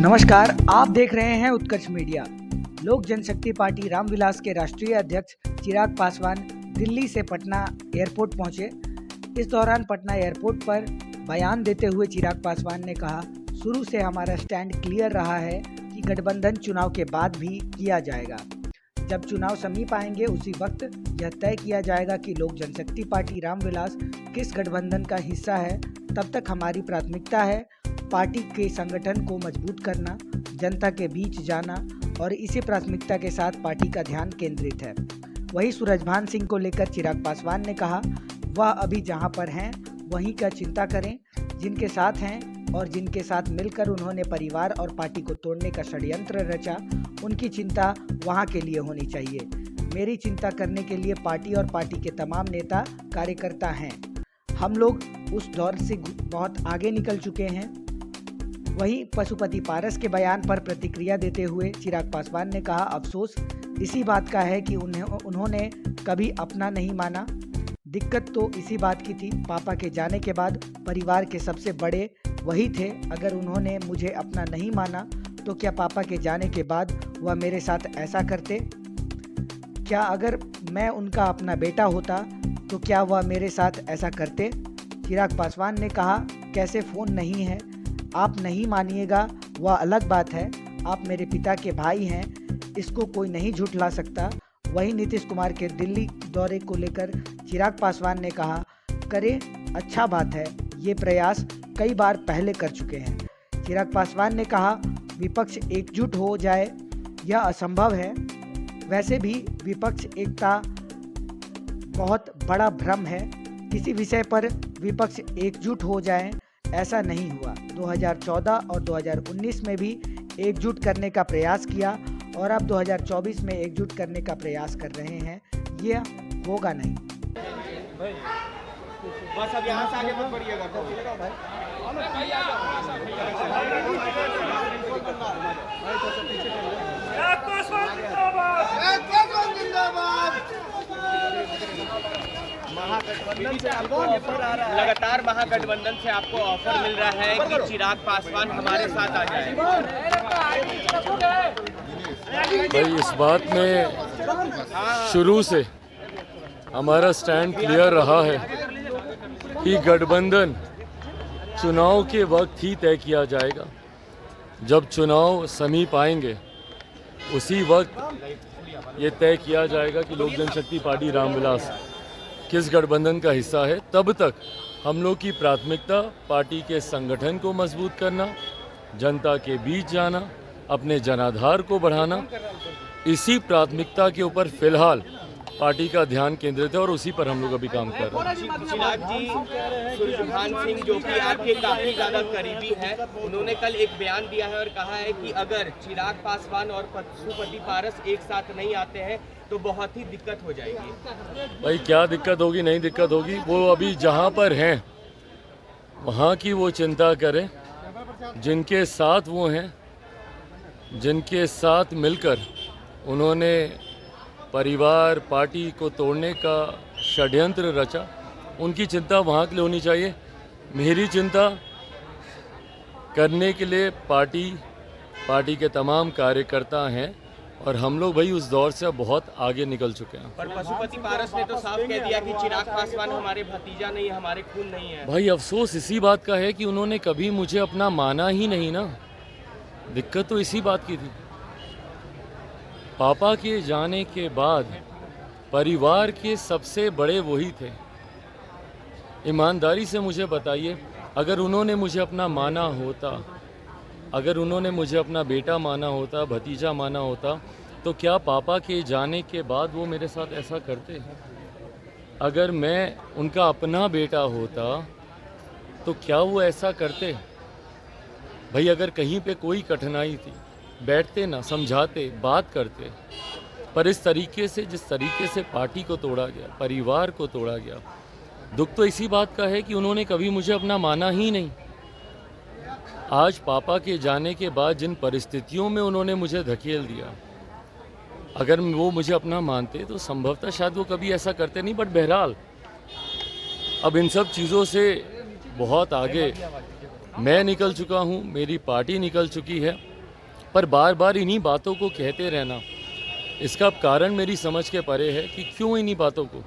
नमस्कार, आप देख रहे हैं उत्कर्ष मीडिया। लोक जनशक्ति पार्टी रामविलास के राष्ट्रीय अध्यक्ष चिराग पासवान दिल्ली से पटना एयरपोर्ट पहुंचे। इस दौरान पटना एयरपोर्ट पर बयान देते हुए चिराग पासवान ने कहा, शुरू से हमारा स्टैंड क्लियर रहा है कि गठबंधन चुनाव के बाद भी किया जाएगा। जब चुनाव समीप आएंगे उसी वक्त यह तय किया जाएगा कि लोक जनशक्ति पार्टी रामविलास किस गठबंधन का हिस्सा है। तब तक हमारी प्राथमिकता है पार्टी के संगठन को मजबूत करना, जनता के बीच जाना और इसी प्राथमिकता के साथ पार्टी का ध्यान केंद्रित है। वहीं सूरजभान सिंह को लेकर चिराग पासवान ने कहा, वह अभी जहां पर हैं वहीं का चिंता करें। जिनके साथ हैं और जिनके साथ मिलकर उन्होंने परिवार और पार्टी को तोड़ने का षड्यंत्र रचा, उनकी चिंता वहां के लिए होनी चाहिए। मेरी चिंता करने के लिए पार्टी और पार्टी के तमाम नेता कार्यकर्ता हैं। हम लोग उस दौर से बहुत आगे निकल चुके हैं। वहीं पशुपति पारस के बयान पर प्रतिक्रिया देते हुए चिराग पासवान ने कहा, अफसोस इसी बात का है कि उन्होंने कभी अपना नहीं माना। दिक्कत तो इसी बात की थी, पापा के जाने के बाद परिवार के सबसे बड़े वही थे। अगर उन्होंने मुझे अपना नहीं माना तो क्या पापा के जाने के बाद वह मेरे साथ ऐसा करते? क्या अगर मैं उनका अपना बेटा होता तो क्या वह मेरे साथ ऐसा करते? चिराग पासवान ने कहा, कैसे फ़ोन नहीं है, आप नहीं मानिएगा वह अलग बात है। आप मेरे पिता के भाई हैं, इसको कोई नहीं झुठला सकता। वहीं नीतीश कुमार के दिल्ली दौरे को लेकर चिराग पासवान ने कहा, करें, अच्छा बात है, ये प्रयास कई बार पहले कर चुके हैं। चिराग पासवान ने कहा, विपक्ष एकजुट हो जाए यह असंभव है। वैसे भी विपक्ष एकता बहुत बड़ा भ्रम है। किसी विषय पर विपक्ष एकजुट हो जाए, ऐसा नहीं हुआ। 2014 और 2019 में भी एकजुट करने का प्रयास किया और अब 2024 में एकजुट करने का प्रयास कर रहे हैं। यह होगा नहीं। बस अब यहाँ से आगे मत बढ़िएगा। महागठबंधन से आपको ऑफर आ रहा है, लगातार महागठबंधन से आपको ऑफर मिल रहा है कि चिराग पासवान हमारे साथ आ जाए। भाई इस बात में शुरू से हमारा स्टैंड क्लियर रहा है कि गठबंधन चुनाव के वक्त ही तय किया जाएगा। जब चुनाव समीप आएंगे उसी वक्त ये तय किया जाएगा कि लोक जनशक्ति पार्टी रामविलास किस गठबंधन का हिस्सा है। तब तक हम लोग की प्राथमिकता पार्टी के संगठन को मजबूत करना, जनता के बीच जाना, अपने जनाधार को बढ़ाना, इसी प्राथमिकता के ऊपर फिलहाल पार्टी का ध्यान केंद्रित है और उसी पर हम लोग अभी काम कर रहे हैं। चिराग जी, सूरजभान सिंह जो कि आपके काफी ज्यादा करीबी है, उन्होंने कल एक बयान दिया है और कहा है कि अगर चिराग पासवान और पशुपति पारस एक साथ नहीं आते हैं तो बहुत ही दिक्कत हो जाएगी। भाई क्या दिक्कत होगी, नहीं दिक्कत होगी, वो अभी जहाँ पर हैं वहाँ की वो चिंता करें। जिनके साथ वो हैं, जिनके साथ मिलकर उन्होंने परिवार पार्टी को तोड़ने का षड्यंत्र रचा, उनकी चिंता वहाँ के लिए होनी चाहिए। मेरी चिंता करने के लिए पार्टी के तमाम कार्यकर्ता हैं और हम लोग भाई उस दौर से अब बहुत आगे निकल चुके हैं। पर पशुपति पारस ने तो साफ कह दिया कि चिराग पासवान हमारे भतीजा नहीं, हमारे खून नहीं है। भाई अफसोस इसी बात का है कि उन्होंने कभी मुझे अपना माना ही नहीं ना। दिक्कत तो इसी बात की थी। पापा के जाने के बाद परिवार के सबसे बड़े वही थे। ईमानदारी से मुझे बताइए, अगर उन्होंने मुझे अपना माना होता, अगर उन्होंने मुझे अपना बेटा माना होता, भतीजा माना होता, तो क्या पापा के जाने के बाद वो मेरे साथ ऐसा करते? अगर मैं उनका अपना बेटा होता तो क्या वो ऐसा करते? भाई अगर कहीं पे कोई कठिनाई थी, बैठते ना, समझाते, बात करते। पर इस तरीके से, जिस तरीके से पार्टी को तोड़ा गया, परिवार को तोड़ा गया, दुख तो इसी बात का है कि उन्होंने कभी मुझे अपना माना ही नहीं। आज पापा के जाने के बाद जिन परिस्थितियों में उन्होंने मुझे धकेल दिया, अगर वो मुझे अपना मानते तो संभवतः शायद वो कभी ऐसा करते नहीं। बट बहरहाल अब इन सब चीज़ों से बहुत आगे मैं निकल चुका हूँ, मेरी पार्टी निकल चुकी है पर बार बार इन्हीं बातों को कहते रहना, इसका कारण मेरी समझ के परे है कि क्यों इन्हीं बातों को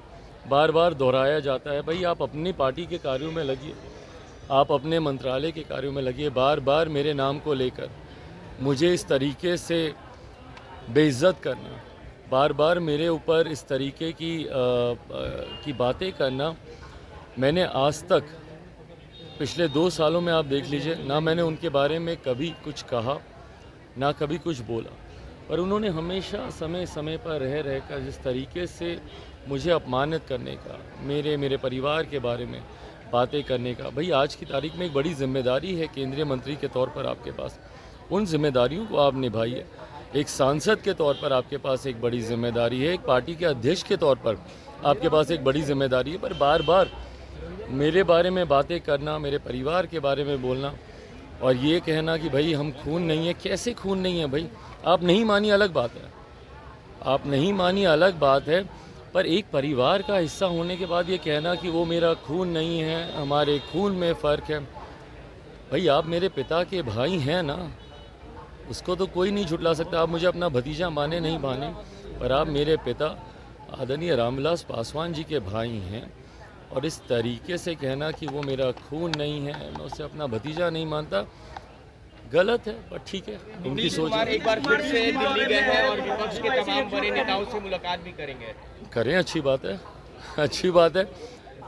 बार बार दोहराया जाता है। भाई आप अपनी पार्टी के कार्यों में लगिए, आप अपने मंत्रालय के कार्यों में लगिए। बार बार मेरे नाम को लेकर मुझे इस तरीके से बेइज्जत करना, बार बार मेरे ऊपर इस तरीके की बातें करना, मैंने आज तक पिछले 2 सालों में आप देख लीजिए, ना मैंने उनके बारे में कभी कुछ कहा, ना कभी कुछ बोला, पर उन्होंने हमेशा समय समय पर रह कर जिस तरीके से मुझे अपमानित करने का, मेरे परिवार के बारे में बातें करने का। भाई आज की तारीख में एक बड़ी जिम्मेदारी है केंद्रीय मंत्री के तौर पर आपके पास, उन जिम्मेदारियों को आप निभाइए। एक सांसद के तौर पर आपके पास एक बड़ी जिम्मेदारी है, एक पार्टी के अध्यक्ष के तौर पर आपके पास एक बड़ी जिम्मेदारी है, पर बार बार मेरे बारे में बातें करना, मेरे परिवार के बारे में बोलना और ये कहना कि भाई हम खून नहीं है। कैसे खून नहीं है भाई? आप नहीं मानिए अलग बात है, आप नहीं मानिए अलग बात है, पर एक परिवार का हिस्सा होने के बाद ये कहना कि वो मेरा खून नहीं है, हमारे खून में फ़र्क है। भाई आप मेरे पिता के भाई हैं ना, उसको तो कोई नहीं झुटला सकता। आप मुझे अपना भतीजा माने नहीं माने, पर आप मेरे पिता आदरणीय रामविलास पासवान जी के भाई हैं और इस तरीके से कहना कि वो मेरा खून नहीं है, मैं उसे अपना भतीजा नहीं मानता, गलत है। पर ठीक है, उनकी नीतीश सोच कुमार है। एक बार फिर से दिल्ली गए हैं और विपक्ष के तमाम बड़े नेताओं से मुलाकात भी करेंगे। करें, अच्छी बात है, अच्छी बात है।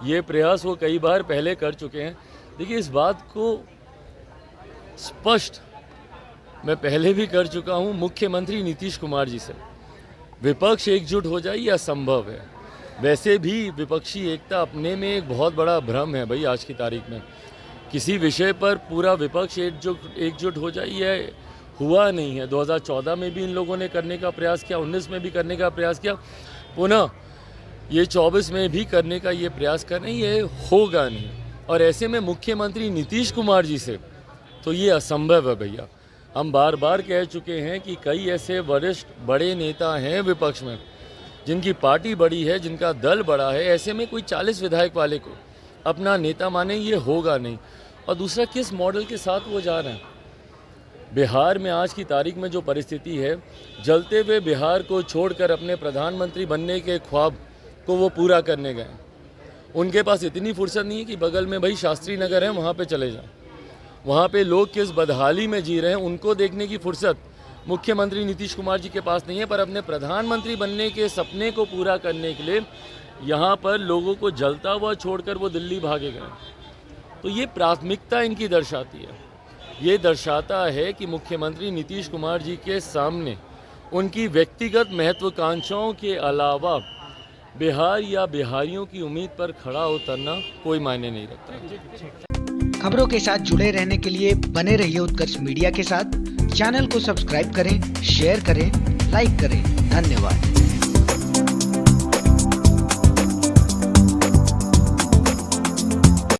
ये प्रयास वो कई बार पहले कर चुके हैं। देखिए इस बात को स्पष्ट मैं पहले भी कर चुका हूँ मुख्यमंत्री नीतीश कुमार जी से, विपक्ष एकजुट हो जाए ये असंभव है। वैसे भी विपक्षी एकता अपने में एक बहुत बड़ा भ्रम है भाई। आज की तारीख में किसी विषय पर पूरा विपक्ष एकजुट हो जाए यह हुआ नहीं है। 2014 में भी इन लोगों ने करने का प्रयास किया, 19 में भी करने का प्रयास किया, पुनः ये 24 में भी करने का ये प्रयास कर रहे हैं, ये होगा नहीं। और ऐसे में मुख्यमंत्री नीतीश कुमार जी से तो ये असंभव है भैया। हम बार बार कह चुके हैं कि कई ऐसे वरिष्ठ बड़े नेता हैं विपक्ष में जिनकी पार्टी बड़ी है, जिनका दल बड़ा है, ऐसे में कोई 40 विधायक वाले को अपना नेता माने, ये होगा नहीं। और दूसरा, किस मॉडल के साथ वो जा रहे हैं? बिहार में आज की तारीख में जो परिस्थिति है, जलते हुए बिहार को छोड़कर अपने प्रधानमंत्री बनने के ख्वाब को वो पूरा करने गए। उनके पास इतनी फुर्सत नहीं है कि बगल में भाई शास्त्री नगर है वहाँ पे चले जाएं, वहाँ पे लोग किस बदहाली में जी रहे हैं उनको देखने की फुर्सत मुख्यमंत्री नीतीश कुमार जी के पास नहीं है। पर अपने प्रधानमंत्री बनने के सपने को पूरा करने के लिए यहाँ पर लोगों को जलता हुआ छोड़कर वो दिल्ली भागे गए। तो ये प्राथमिकता इनकी दर्शाती है, ये दर्शाता है कि मुख्यमंत्री नीतीश कुमार जी के सामने उनकी व्यक्तिगत महत्वाकांक्षाओं के अलावा बिहार या बिहारियों की उम्मीद पर खड़ा उतरना कोई मायने नहीं रखता। खबरों के साथ जुड़े रहने के लिए बने रहिए उत्कर्ष मीडिया के साथ। चैनल को सब्सक्राइब करें, शेयर करें, लाइक करें। धन्यवाद।